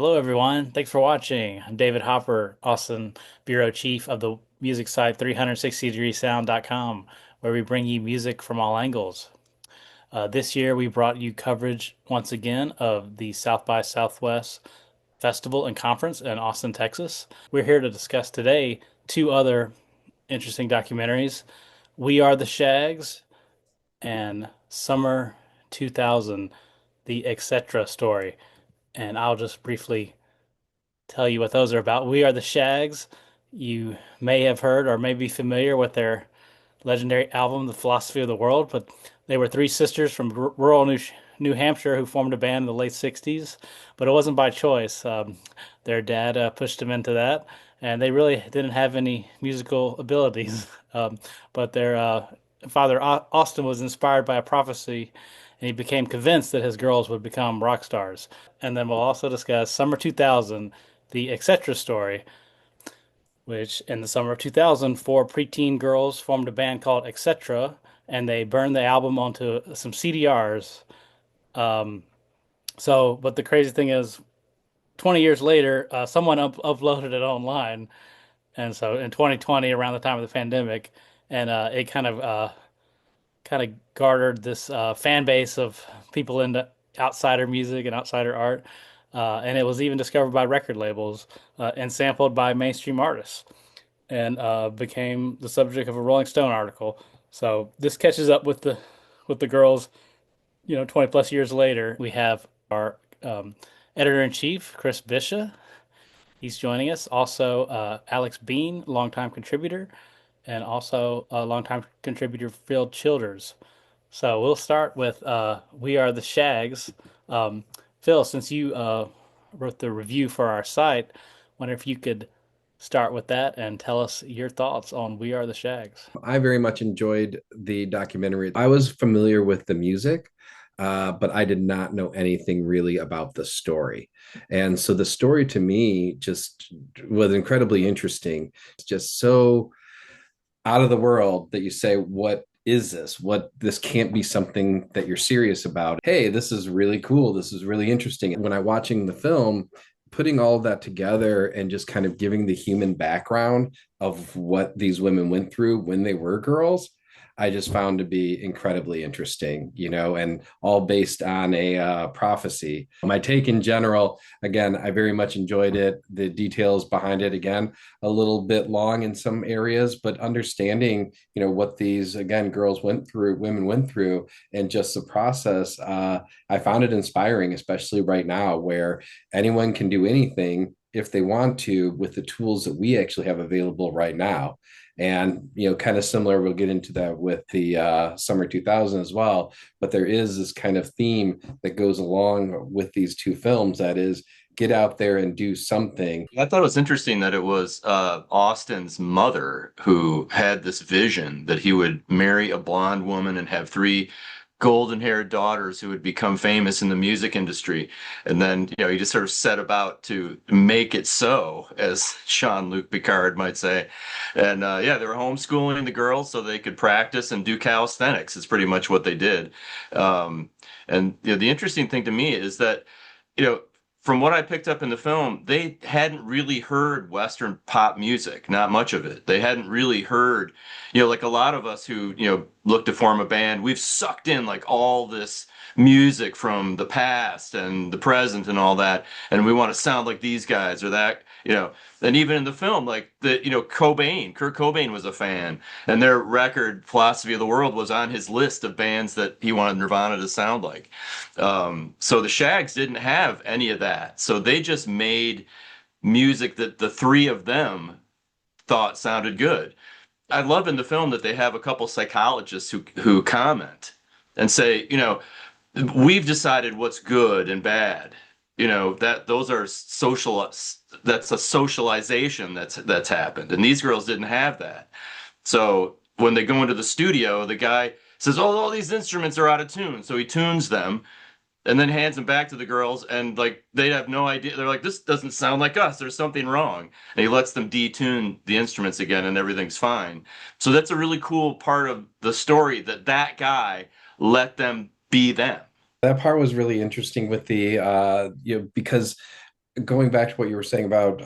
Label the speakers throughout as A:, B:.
A: Hello, everyone. Thanks for watching. I'm David Hopper, Austin Bureau Chief of the music site 360degreesound.com, where we bring you music from all angles. This year, we brought you coverage once again of the South by Southwest Festival and Conference in Austin, Texas. We're here to discuss today two other interesting documentaries. We Are the Shaggs and Summer 2000, the X-Cetra story. And I'll just briefly tell you what those are about. We Are the Shaggs. You may have heard or may be familiar with their legendary album, The Philosophy of the World, but they were three sisters from rural New Hampshire who formed a band in the late 60s, but it wasn't by choice. Their dad pushed them into that, and they really didn't have any musical abilities. But their father, Austin, was inspired by a prophecy, and he became convinced that his girls would become rock stars. And then we'll also discuss Summer 2000, the X-Cetra story, which in the summer of 2000, four preteen girls formed a band called X-Cetra, and they burned the album onto some CDRs. Um, but the crazy thing is, 20 years later, someone uploaded it online, and so in 2020, around the time of the pandemic, and it kind of garnered this fan base of people into outsider music and outsider art. And it was even discovered by record labels and sampled by mainstream artists and became the subject of a Rolling Stone article. So this catches up with the girls, 20 plus years later. We have our editor in chief, Chris Bisha. He's joining us. Also, Alex Beene, longtime contributor, and also a longtime contributor, Phil Childers. So we'll start with We Are the Shaggs. Phil, since you wrote the review for our site, wonder if you could start with that and tell us your thoughts on We Are the Shaggs.
B: I very much enjoyed the documentary. I was familiar with the music, but I did not know anything really about the story. And so the story to me just was incredibly interesting. It's just so out of the world that you say, what is this? What this can't be something that you're serious about. Hey, this is really cool. This is really interesting. And when I watching the film, putting all of that together and just kind of giving the human background of what these women went through when they were girls, I just found to be incredibly interesting, and all based on a prophecy. My take in general, again, I very much enjoyed it. The details behind it, again, a little bit long in some areas, but understanding, what these, again, women went through, and just the process, I found it inspiring, especially right now where anyone can do anything if they want to with the tools that we actually have available right now. And kind of similar, we'll get into that with the summer 2000 as well, but there is this kind of theme that goes along with these two films, that is, get out there and do something.
C: I thought it was interesting that it was Austin's mother who had this vision that he would marry a blonde woman and have three golden-haired daughters who would become famous in the music industry. And then, he just sort of set about to make it so, as Jean-Luc Picard might say. And yeah, they were homeschooling the girls so they could practice and do calisthenics. It's pretty much what they did. And the interesting thing to me is that, you know, from what I picked up in the film, they hadn't really heard Western pop music, not much of it. They hadn't really heard, like a lot of us who, look to form a band, we've sucked in like all this music from the past and the present and all that, and we want to sound like these guys or that, and even in the film, like Kurt Cobain was a fan, and their record Philosophy of the World was on his list of bands that he wanted Nirvana to sound like. So the Shaggs didn't have any of that. So they just made music that the three of them thought sounded good. I love in the film that they have a couple psychologists who comment and say, we've decided what's good and bad. That those are social. That's a socialization that's happened, and these girls didn't have that. So when they go into the studio, the guy says, "Oh, all these instruments are out of tune," so he tunes them and then hands them back to the girls, and like they have no idea. They're like, "This doesn't sound like us. There's something wrong." And he lets them detune the instruments again, and everything's fine. So that's a really cool part of the story, that guy let them be them.
B: That part was really interesting with the because going back to what you were saying about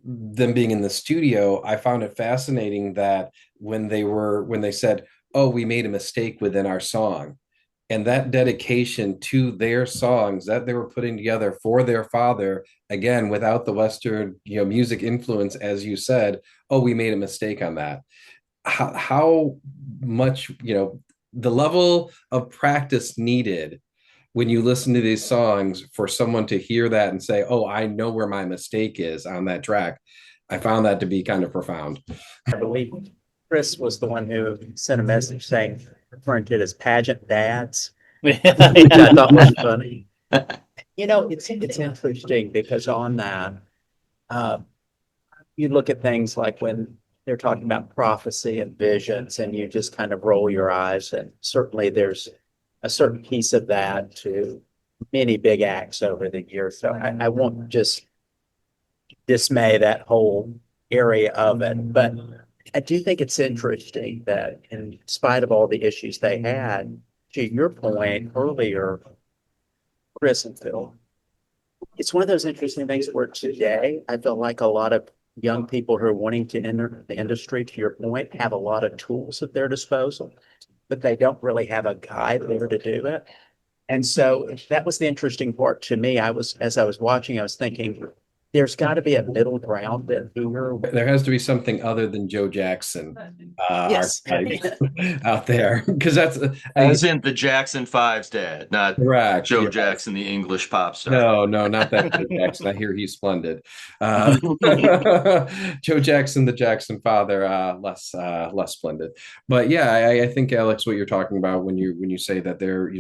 B: them being in the studio, I found it fascinating that when they said, "Oh, we made a mistake within our song," and that dedication to their songs that they were putting together for their father, again, without the Western, music influence, as you said, "Oh, we made a mistake on that." How much, the level of practice needed when you listen to these songs for someone to hear that and say, "Oh, I know where my mistake is on that track." I found that to be kind of profound.
D: I believe Chris was the one who sent a message saying, referring to it as pageant dads, which I thought was funny. It's interesting because on that, uh, you look at things like when they're talking about prophecy and visions, and you just kind of roll your eyes. And certainly there's a certain piece of that to many big acts over the years. So I won't just dismay that whole area of it. But I do think it's interesting that in spite of all the issues they had, to your point earlier, Chris and Phil, it's one of those interesting things where today I feel like a lot of young people who are wanting to enter the industry, to your point, have a lot of tools at their disposal, but they don't really have a guide there to do it. And so that was the interesting part to me. As I was watching, I was thinking, there's got to be a middle ground in here.
B: There has to be something other than Joe Jackson,
D: Yes.
B: archetype out there, because
C: As in the Jackson Five's dad, not
B: correct.
C: Joe
B: Yes.
C: Jackson, the English pop star.
B: No, no, not that Joe Jackson. I hear he's splendid. Joe Jackson, the Jackson father, less splendid. But yeah, I think Alex, what you're talking about when you say that they're,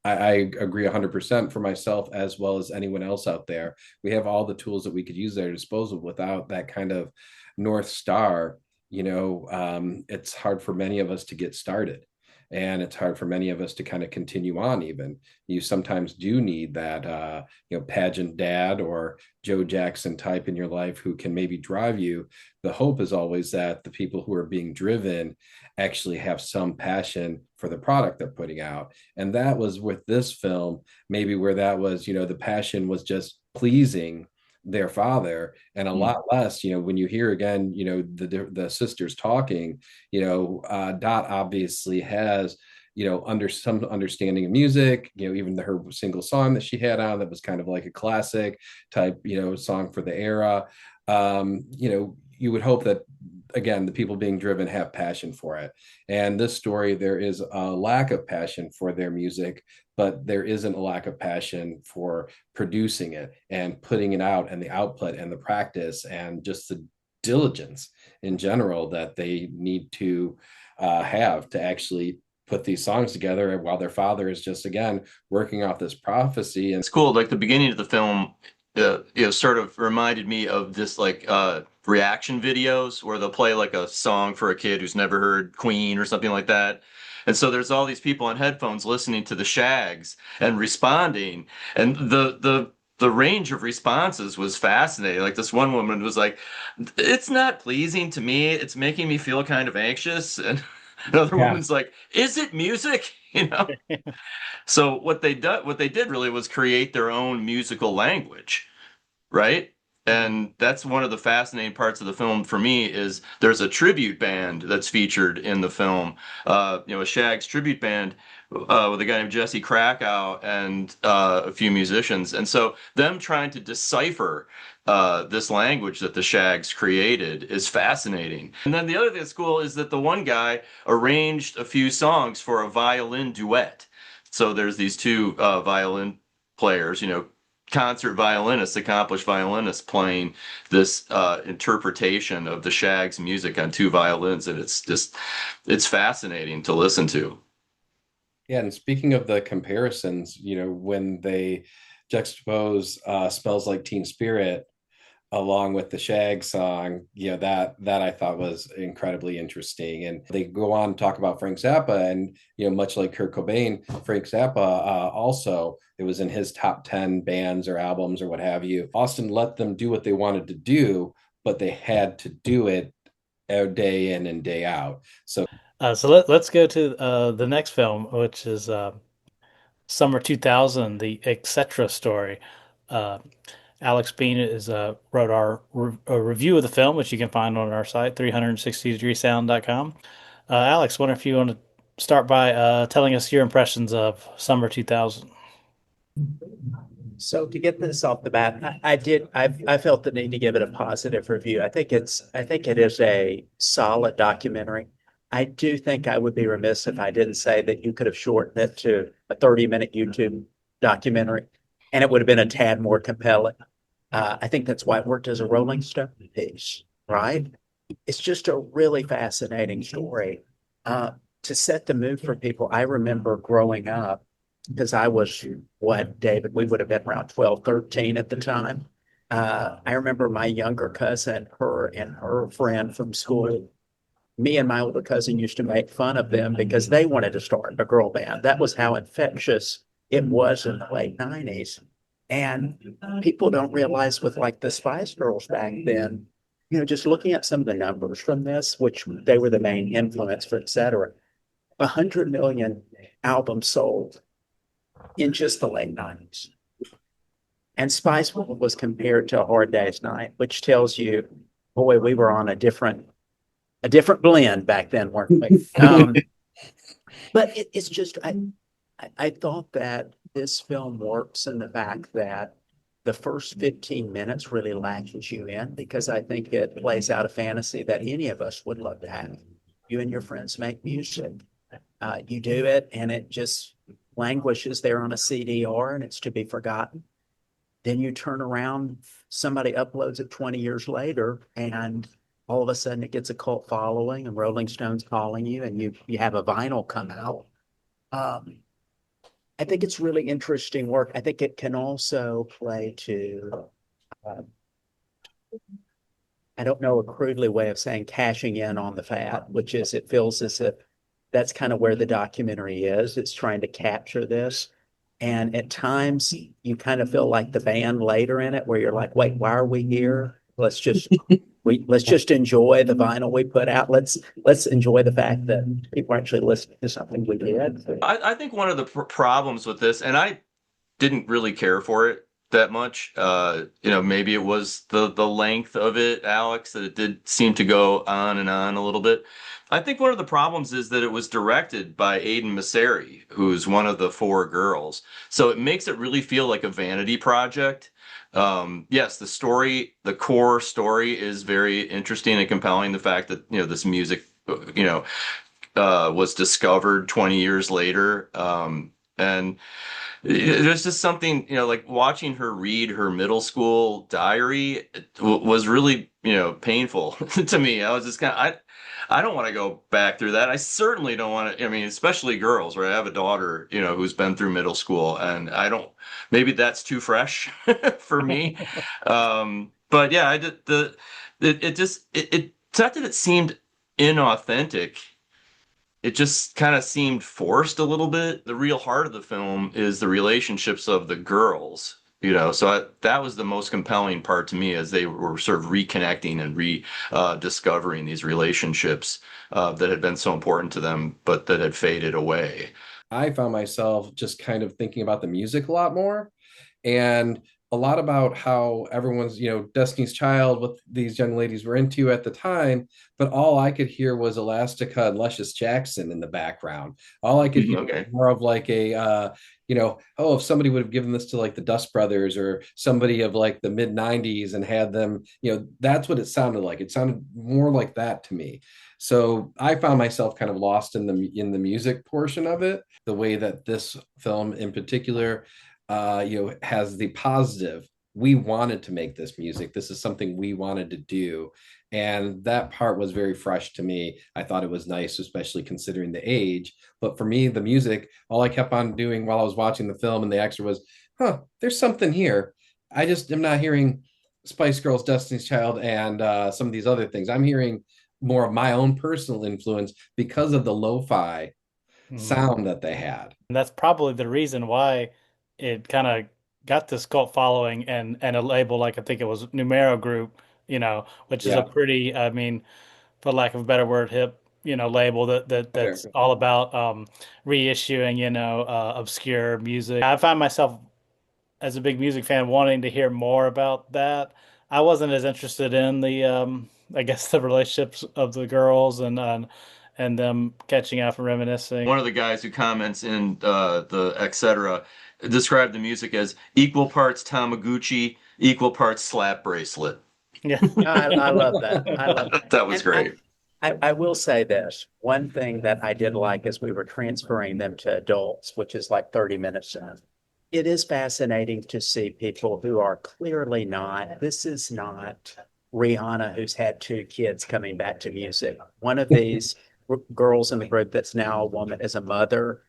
B: I agree 100% for myself as well as anyone else out there. We have all the tools that we could use at our disposal without that kind of North Star. It's hard for many of us to get started. And it's hard for many of us to kind of continue on, even. You sometimes do need that, pageant dad or Joe Jackson type in your life who can maybe drive you. The hope is always that the people who are being driven actually have some passion for the product they're putting out. And that was with this film, maybe where that was, the passion was just pleasing their father, and a lot less, when you hear again, the sisters talking, Dot obviously has, under some understanding of music, even her single song that she had on that was kind of like a classic type, song for the era. You would hope that, again, the people being driven have passion for it. And this story, there is a lack of passion for their music, but there isn't a lack of passion for producing it and putting it out, and the output and the practice and just the diligence in general that they need to have to actually put these songs together, while their father is just, again, working off this prophecy. And
C: It's cool. Like the beginning of the film, sort of reminded me of this like reaction videos where they'll play like a song for a kid who's never heard Queen or something like that. And so there's all these people on headphones listening to the Shaggs and responding, and the range of responses was fascinating. Like this one woman was like, "It's not pleasing to me. It's making me feel kind of anxious." And another
B: yeah,
C: woman's like, "Is it music?" You know? So what they did really was create their own musical language, right? And that's one of the fascinating parts of the film for me is there's a tribute band that's featured in the film, a Shaggs tribute band with a guy named Jesse Krakow and a few musicians. And so them trying to decipher this language that the Shaggs created is fascinating. And then the other thing that's cool is that the one guy arranged a few songs for a violin duet. So there's these two violin players, concert violinists, accomplished violinists playing this interpretation of the Shaggs music on two violins, and it's fascinating to listen to.
B: yeah. And speaking of the comparisons, when they juxtapose "Smells Like Teen Spirit" along with the Shag song, that I thought was incredibly interesting. And they go on to talk about Frank Zappa, and much like Kurt Cobain, Frank Zappa also, it was in his top 10 bands or albums or what have you. Austin let them do what they wanted to do, but they had to do it day in and day out. So
A: Let's go to the next film, which is Summer 2000, the X-Cetra story. Uh, Alex Beene is wrote our a review of the film, which you can find on our site, 360degreesound.com. Alex, wonder if you want to start by telling us your impressions of Summer 2000.
D: So to get this off the bat, I felt the need to give it a positive review. I think it is a solid documentary. I do think I would be remiss if I didn't say that you could have shortened it to a 30-minute YouTube documentary and it would have been a tad more compelling. I think that's why it worked as a Rolling Stone piece, right? It's just a really fascinating story. Uh, to set the mood for people, I remember growing up because I was what, David, we would have been around 12, 13 at the time. I remember my younger cousin, her and her friend from school, me and my older cousin used to make fun of them because they wanted to start a girl band. That was how infectious it was in the late 90s. And people don't realize with like the Spice Girls back then, just looking at some of the numbers from this, which they were the main influence for Etc., 100 million albums sold in just the late 90s. And Spice World was compared to A Hard Day's Night, which tells you, boy, we were on a different blend back then, weren't we? But it's just I thought that this film works in the fact that the first 15 minutes really latches you in because I think it plays out a fantasy that any of us would love to have. You and your friends make music. You do it and it just languishes there on a CDR and it's to be forgotten. Then you turn around, somebody uploads it 20 years later, and all of a sudden it gets a cult following and Rolling Stone's calling you and you have a vinyl come out. Um, I think it's really interesting work. I think it can also play to, uh, I don't know, a crudely way of saying cashing in on the fat, which is it feels as if that's kind of where the documentary is. It's trying to capture this. And at times you kind of feel like the band later in it, where you're like, wait, why are we here? Let's just enjoy the vinyl we put out. Let's enjoy the fact that people are actually listening to something we did.
C: I think one of the problems with this, and I didn't really care for it that much. Maybe it was the length of it, Alex, that it did seem to go on a little bit. I think one of the problems is that it was directed by Aiden Masseri, who's one of the four girls. So it makes it really feel like a vanity project. Yes, the core story is very interesting and compelling. The fact that, this music, was discovered 20 years later. And there's just something, like watching her read her middle school diary was really, painful to me. I was just I don't want to go back through that. I certainly don't want to, I mean, especially girls, right? I have a daughter, who's been through middle school and maybe that's too fresh for me. But yeah, I did it's not that it seemed inauthentic. It just kind of seemed forced a little bit. The real heart of the film is the relationships of the girls, so that was the most compelling part to me as they were sort of reconnecting and rediscovering these relationships that had been so important to them, but that had faded away.
B: I found myself just kind of thinking about the music a lot more and a lot about how everyone's, Destiny's Child, what these young ladies were into at the time. But all I could hear was Elastica and Luscious Jackson in the background. All I could hear
C: Okay.
B: was more of like oh, if somebody would have given this to like the Dust Brothers or somebody of like the mid 90s and had them, that's what it sounded like. It sounded more like that to me. So I found myself kind of lost in the music portion of it, the way that this film in particular has the positive. We wanted to make this music. This is something we wanted to do. And that part was very fresh to me. I thought it was nice, especially considering the age. But for me, the music, all I kept on doing while I was watching the film and the extra was, there's something here. I just am not hearing Spice Girls, Destiny's Child, and some of these other things. I'm hearing more of my own personal influence because of the lo-fi
A: Mhm.
B: sound that they had.
A: And that's probably the reason why it kind of got this cult following and a label like I think it was Numero Group, which is a
B: Yeah.
A: pretty, I mean, for lack of a better word, hip, label that's all about reissuing, obscure music. I find myself as a big music fan, wanting to hear more about that. I wasn't as interested in the, I guess, the relationships of the girls and them catching up and reminiscing.
C: One of the guys who comments in the X-Cetra described the music as equal parts Tamaguchi, equal parts slap bracelet.
A: Yeah.
D: I love that. I love that.
C: That was
D: And
C: great.
D: I will say this, one thing that I did like as we were transferring them to adults, which is like 30 minutes in. It is fascinating to see people who are clearly not, this is not Rihanna who's had two kids coming back to music. One of these girls in the group that's now a woman is a mother.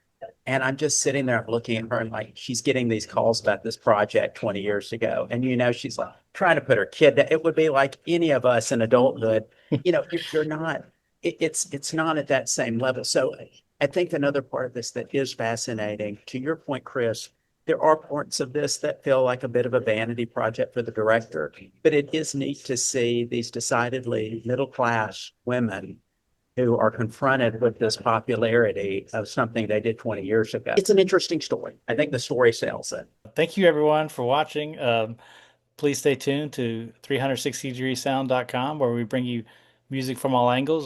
D: And I'm just sitting there looking at her and like she's getting these calls about this project 20 years ago. And she's like trying to put her kid down. It would be like any of us in adulthood. You're not, it's not at that same level. So I think another part of this that is fascinating, to your point, Chris, there are parts of this that feel like a bit of a vanity project for the director, but it is neat to see these decidedly middle class women who are confronted with this popularity of something they did 20 years ago. It's an interesting story. I think the story sells it.
A: Thank you everyone for watching. Please stay tuned to 360degreesound.com where we bring you music from all angles.